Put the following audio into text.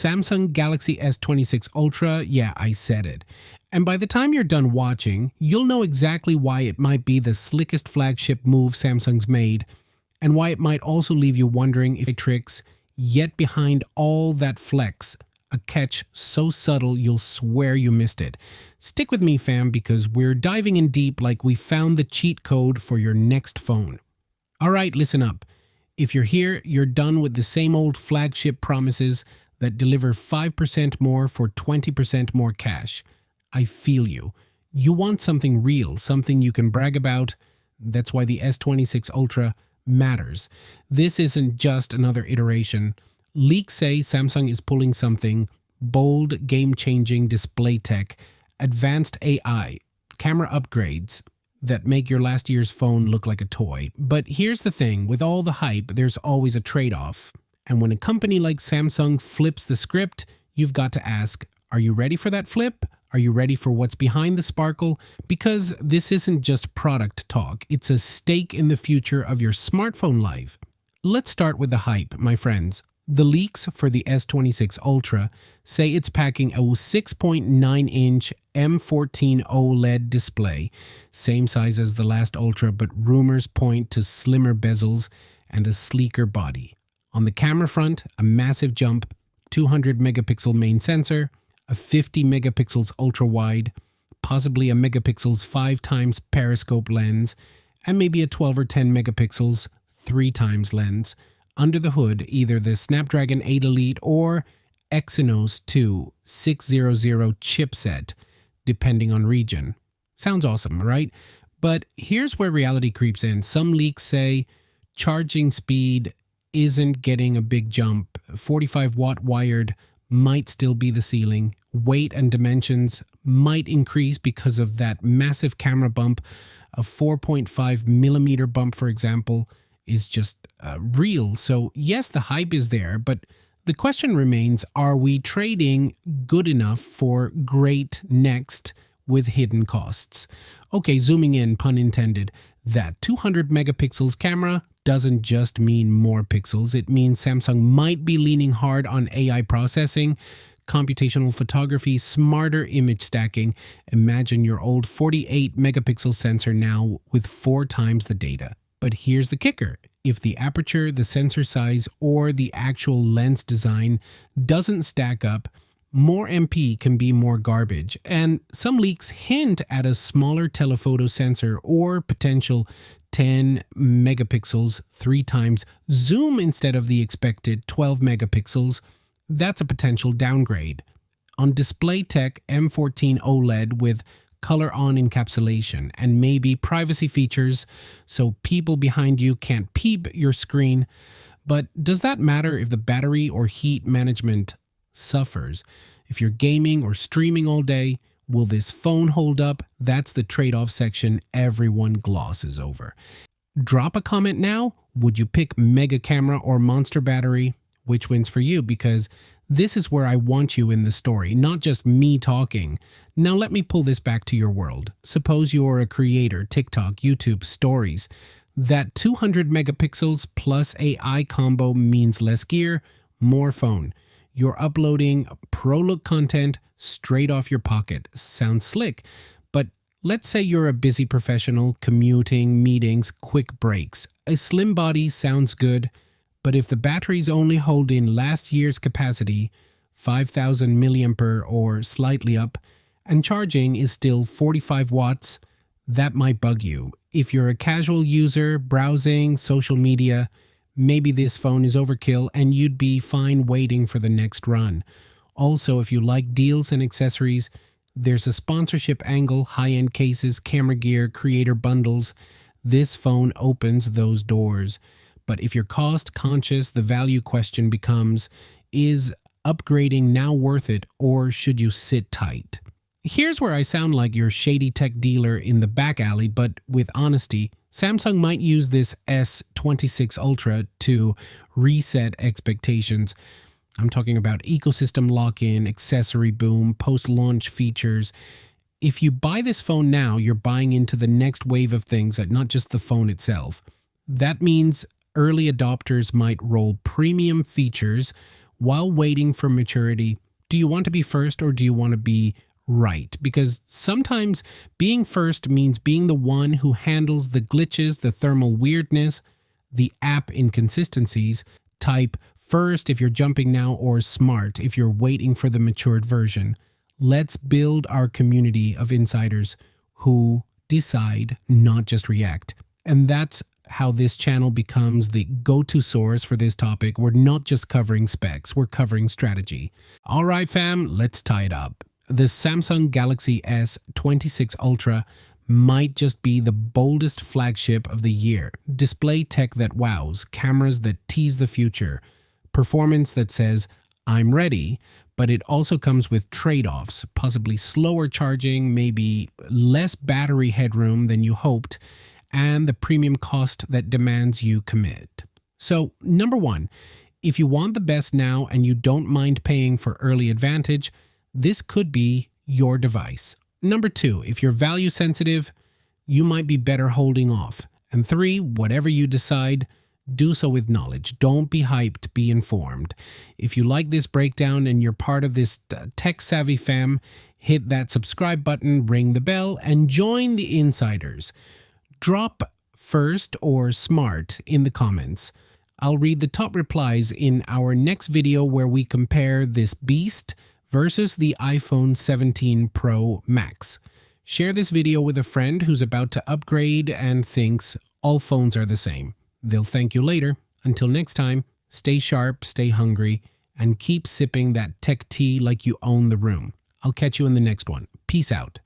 Samsung Galaxy S26 Ultra, yeah, I said it. And by the time you're done watching, you'll know exactly why it might be the slickest flagship move Samsung's made, and why it might also leave you wondering if it tricks, yet behind all that flex, a catch so subtle you'll swear you missed it. Stick with me, fam, because we're diving in deep like we found the cheat code for your next phone. Alright, listen up. If you're here, you're done with the same old flagship promises that deliver 5% more for 20% more cash. I feel you. You want something real, something you can brag about. That's why the S26 Ultra matters. This isn't just another iteration. Leaks say Samsung is pulling something bold, game-changing display tech, advanced AI, camera upgrades that make your last year's phone look like a toy. But here's the thing, with all the hype, there's always a trade-off. And when a company like Samsung flips the script, you've got to ask, are you ready for that flip? Are you ready for what's behind the sparkle? Because this isn't just product talk, it's a stake in the future of your smartphone life. Let's start with the hype, my friends. The leaks for the S26 Ultra say it's packing a 6.9-inch M14 OLED display, same size as the last Ultra, but rumors point to slimmer bezels and a sleeker body. On the camera front, a massive jump, 200 megapixel main sensor, a 50 megapixels ultra-wide, possibly a megapixels 5 times periscope lens, and maybe a 12 or 10 megapixels 3 times lens. Under the hood, either the Snapdragon 8 Elite or Exynos 2 600 chipset, depending on region. Sounds awesome, right? But here's where reality creeps in. Some leaks say charging speed isn't getting a big jump. 45-watt wired might still be the ceiling. Weight and dimensions might increase because of that massive camera bump. A 4.5 millimeter bump, for example, is just real. So yes, the hype is there, but the question remains, are we trading good enough for great next with hidden costs? Okay, zooming in, pun intended, that 200 megapixels camera doesn't just mean more pixels. It means Samsung might be leaning hard on AI processing, computational photography, smarter image stacking. Imagine your old 48 megapixel sensor now with 4 times the data. But here's the kicker. If the aperture, the sensor size, or the actual lens design doesn't stack up, more MP can be more garbage. And some leaks hint at a smaller telephoto sensor or potential 10 megapixels 3 times zoom instead of the expected 12 megapixels. That's a potential downgrade. On display tech, M14 OLED with color on encapsulation and maybe privacy features so people behind you can't peep your screen. But does that matter if the battery or heat management suffers? If you're gaming or streaming all day, will this phone hold up? That's the trade-off section everyone glosses over. Drop a comment now. Would you pick mega camera or monster battery? Which wins for you? Because this is where I want you in the story, not just me talking. Now let me pull this back to your world. Suppose you're a creator, TikTok, YouTube, stories. That 200 megapixels plus AI combo means less gear, more phone. You're uploading pro-look content straight off your pocket. Sounds slick, but let's say you're a busy professional, commuting, meetings, quick breaks. A slim body sounds good, but if the batteries only hold in last year's capacity, 5,000 milliampere or slightly up, and charging is still 45 watts, that might bug you. If you're a casual user, browsing, social media, maybe this phone is overkill and you'd be fine waiting for the next run. Also, if you like deals and accessories, there's a sponsorship angle, high-end cases, camera gear, creator bundles. This phone opens those doors. But if you're cost conscious, the value question becomes, is upgrading now worth it, or should you sit tight? Here's where I sound like your shady tech dealer in the back alley, but with honesty, Samsung might use this S26 Ultra to reset expectations. I'm talking about ecosystem lock-in, accessory boom, post-launch features. If you buy this phone now, you're buying into the next wave of things, not just the phone itself. That means early adopters might roll premium features while waiting for maturity. Do you want to be first or do you want to be right? Because sometimes being first means being the one who handles the glitches, the thermal weirdness, the app inconsistencies. Type first if you're jumping now, or smart if you're waiting for the matured version. Let's build our community of insiders who decide, not just react. And that's how this channel becomes the go-to source for this topic. We're not just covering specs, we're covering strategy. All right, fam, let's tie it up. The Samsung Galaxy S26 Ultra might just be the boldest flagship of the year. Display tech that wows, cameras that tease the future, performance that says, I'm ready, but it also comes with trade-offs, possibly slower charging, maybe less battery headroom than you hoped, and the premium cost that demands you commit. So, number one, if you want the best now and you don't mind paying for early advantage, this could be your device. Number two, if you're value sensitive, you might be better holding off. And three, whatever you decide, do so with knowledge. Don't be hyped, be informed. If you like this breakdown and you're part of this tech-savvy fam, hit that subscribe button, ring the bell, and join the insiders. Drop first or smart in the comments. I'll read the top replies in our next video where we compare this beast versus the iPhone 17 Pro Max. Share this video with a friend who's about to upgrade and thinks all phones are the same. They'll thank you later. Until next time, stay sharp, stay hungry, and keep sipping that tech tea like you own the room. I'll catch you in the next one. Peace out.